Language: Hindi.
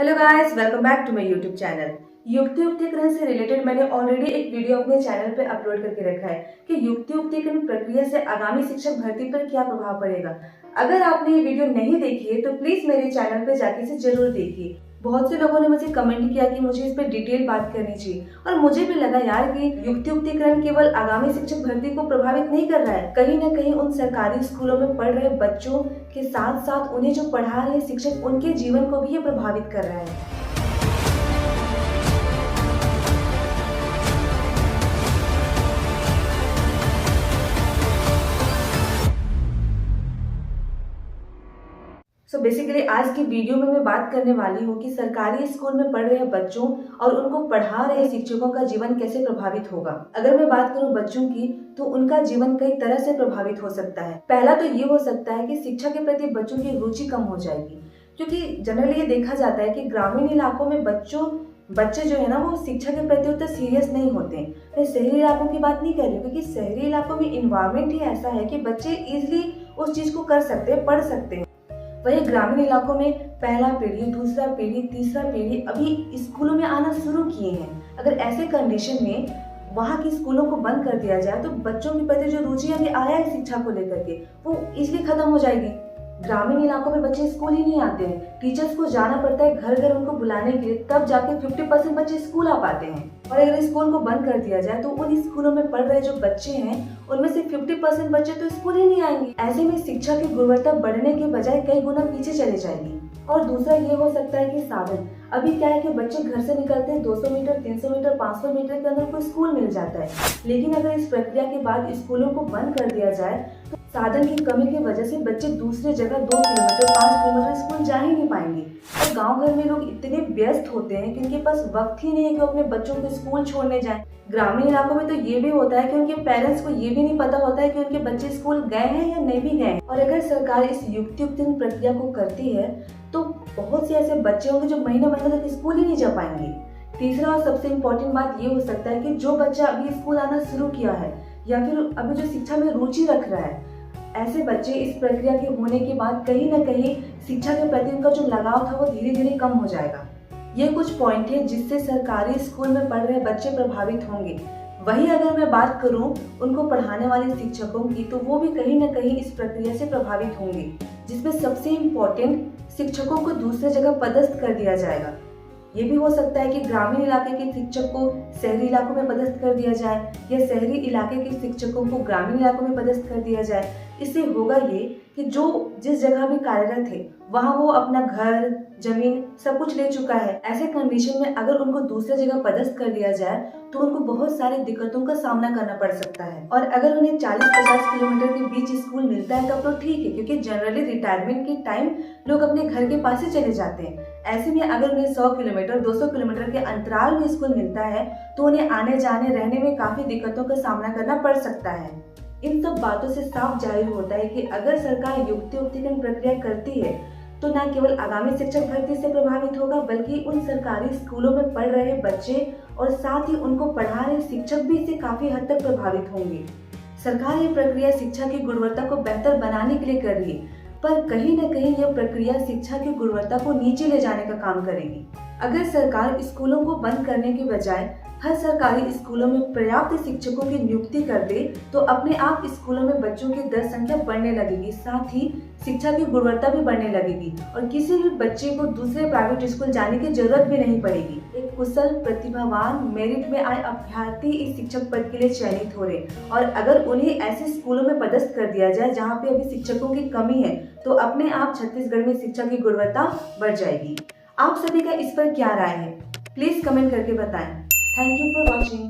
Hello guys, welcome back to my YouTube channel. युक्ति युक्तिकरण से रिलेटेड मैंने ऑलरेडी एक वीडियो अपने चैनल पे अपलोड करके रखा है कि युक्ति युक्तिकरण प्रक्रिया से आगामी शिक्षक भर्ती पर क्या प्रभाव पड़ेगा। अगर आपने ये वीडियो नहीं देखी है तो प्लीज मेरे चैनल पे जाके इसे जरूर देखिए। बहुत से लोगों ने मुझे कमेंट किया कि मुझे इस पर डिटेल बात करनी चाहिए और मुझे भी लगा यार कि युक्ति युक्तिकरण केवल आगामी शिक्षक भर्ती को प्रभावित नहीं कर रहा है, कहीं न कहीं उन सरकारी स्कूलों में पढ़ रहे बच्चों के साथ साथ उन्हें जो पढ़ा रहे शिक्षक उनके जीवन को भी ये प्रभावित कर रहा है। बेसिकली आज की वीडियो में मैं बात करने वाली हूँ कि सरकारी स्कूल में पढ़ रहे बच्चों और उनको पढ़ा रहे शिक्षकों का जीवन कैसे प्रभावित होगा। अगर मैं बात करूँ बच्चों की तो उनका जीवन कई तरह से प्रभावित हो सकता है। पहला तो ये हो सकता है कि शिक्षा के प्रति बच्चों की रुचि कम हो जाएगी, क्योंकि जनरली ये देखा जाता है कि ग्रामीण इलाकों में बच्चे जो है ना वो शिक्षा के प्रति उतना सीरियस नहीं होते हैं। मैं शहरी इलाकों की बात नहीं कर रही हूँ, क्योंकि शहरी इलाकों में इन्वायरमेंट ही ऐसा है कि बच्चे इजिली उस चीज को कर सकते हैं, पढ़ सकते हैं। वही ग्रामीण इलाकों में पहला पीढ़ी, दूसरा पीढ़ी, तीसरा पीढ़ी अभी स्कूलों में आना शुरू किए हैं। अगर ऐसे कंडीशन में वहाँ के स्कूलों को बंद कर दिया जाए तो बच्चों के प्रति जो रुचि अभी आया है शिक्षा को लेकर के वो इसलिए खत्म हो जाएगी। ग्रामीण इलाकों में बच्चे स्कूल ही नहीं आते हैं, टीचर्स को जाना पड़ता है घर घर उनको बुलाने के लिए, तब जाके 50% बच्चे स्कूल आ पाते हैं। और अगर स्कूल को बंद कर दिया जाए तो उन स्कूलों में पढ़ रहे जो बच्चे हैं उनमें से 50% बच्चे तो स्कूल ही नहीं आएंगे। ऐसे में शिक्षा की गुणवत्ता बढ़ने के बजाय कई गुना पीछे चले जाएगी। और दूसरा ये हो सकता है कि साधन, अभी क्या है कि बच्चे घर से निकलते हैं 200 मीटर, 300 मीटर, 500 मीटर के अंदर कोई स्कूल मिल जाता है। लेकिन अगर इस प्रक्रिया के बाद स्कूलों को बंद कर दिया जाए तो साधन की कमी की वजह से बच्चे दूसरे जगह 2 किलोमीटर, 5 किलोमीटर स्कूल जा ही नहीं पाएंगे। और गांव घर में लोग इतने व्यस्त होते हैं कि उनके पास वक्त ही नहीं है कि अपने बच्चों को स्कूल छोड़ने जाएं। ग्रामीण इलाकों में तो ये भी होता है कि उनके पेरेंट्स को ये भी नहीं पता होता है कि उनके बच्चे स्कूल गए हैं या नहीं भी गए। और अगर सरकार इस युक्तियुक्तिकरण प्रक्रिया को करती है तो बहुत से ऐसे बच्चे होंगे जो महीने महीने तक स्कूल ही नहीं जा पाएंगे। तीसरा और सबसे इम्पोर्टेंट बात ये हो सकता है कि जो बच्चा अभी स्कूल आना शुरू किया है या फिर अभी जो शिक्षा में रुचि रख रहा है, ऐसे बच्चे इस प्रक्रिया के होने के बाद कहीं न कहीं शिक्षा के प्रति उनका जो लगाव था वो धीरे धीरे कम हो जाएगा। ये कुछ पॉइंट है जिससे सरकारी स्कूल में पढ़ रहे बच्चे प्रभावित होंगे। वही अगर मैं बात करूं उनको पढ़ाने वाले शिक्षकों की तो वो भी कहीं न कहीं इस प्रक्रिया से प्रभावित होंगे, जिसमें सबसे इम्पोर्टेंट शिक्षकों को दूसरे जगह पदस्थ कर दिया जाएगा। ये भी हो सकता है कि ग्रामीण इलाके के शिक्षक को शहरी इलाकों में पदस्थ कर दिया जाए या शहरी इलाके के शिक्षकों को ग्रामीण इलाकों में पदस्थ कर दिया जाए। इससे होगा ये कि जो जिस जगह भी कार्यरत है वहाँ वो अपना घर, जमीन सब कुछ ले चुका है। ऐसे कंडीशन में अगर उनको दूसरे जगह पदस्थ कर दिया जाए तो उनको बहुत सारी दिक्कतों का सामना करना पड़ सकता है। और अगर उन्हें 40-50 किलोमीटर के बीच स्कूल मिलता है तब तो ठीक है, क्योंकि जनरली रिटायरमेंट के टाइम लोग अपने घर के पास ही चले जाते हैं। ऐसे में अगर उन्हें 100 किलोमीटर, 200 किलोमीटर के अंतराल में स्कूल मिलता है तो उन्हें आने जाने रहने में काफी दिक्कतों का सामना करना पड़ सकता है। इन सब बातों से साफ जाहिर होता है कि अगर सरकार युक्ति युक्तिकरण प्रक्रिया करती है तो न केवल आगामी शिक्षक भर्ती से प्रभावित होगा बल्कि उन सरकारी स्कूलों में पढ़ रहे बच्चे और साथ ही उनको पढ़ा रहे शिक्षक भी इससे काफी हद तक प्रभावित होंगे। सरकार ये प्रक्रिया शिक्षा की गुणवत्ता को बेहतर बनाने के लिए कर रही है, पर कहीं न कहीं यह प्रक्रिया शिक्षा की गुणवत्ता को नीचे ले जाने का काम करेगी। अगर सरकार स्कूलों को बंद करने के बजाय हर सरकारी स्कूलों में पर्याप्त शिक्षकों की नियुक्ति कर दे तो अपने आप स्कूलों में बच्चों की दर संख्या बढ़ने लगेगी, साथ ही शिक्षा की गुणवत्ता भी बढ़ने लगेगी और किसी भी बच्चे को दूसरे प्राइवेट स्कूल जाने की जरूरत भी नहीं पड़ेगी। एक कुशल, प्रतिभावान, मेरिट में आए अभ्यर्थी इस शिक्षक पद के लिए चयनित हो रहे और अगर उन्हें ऐसे स्कूलों में पदस्थ कर दिया जाए जहाँ पे अभी शिक्षकों की कमी है तो अपने आप छत्तीसगढ़ में शिक्षा की गुणवत्ता बढ़ जाएगी। आप सभी का इस पर क्या राय है, प्लीज कमेंट करके बताएं। Thank you for watching.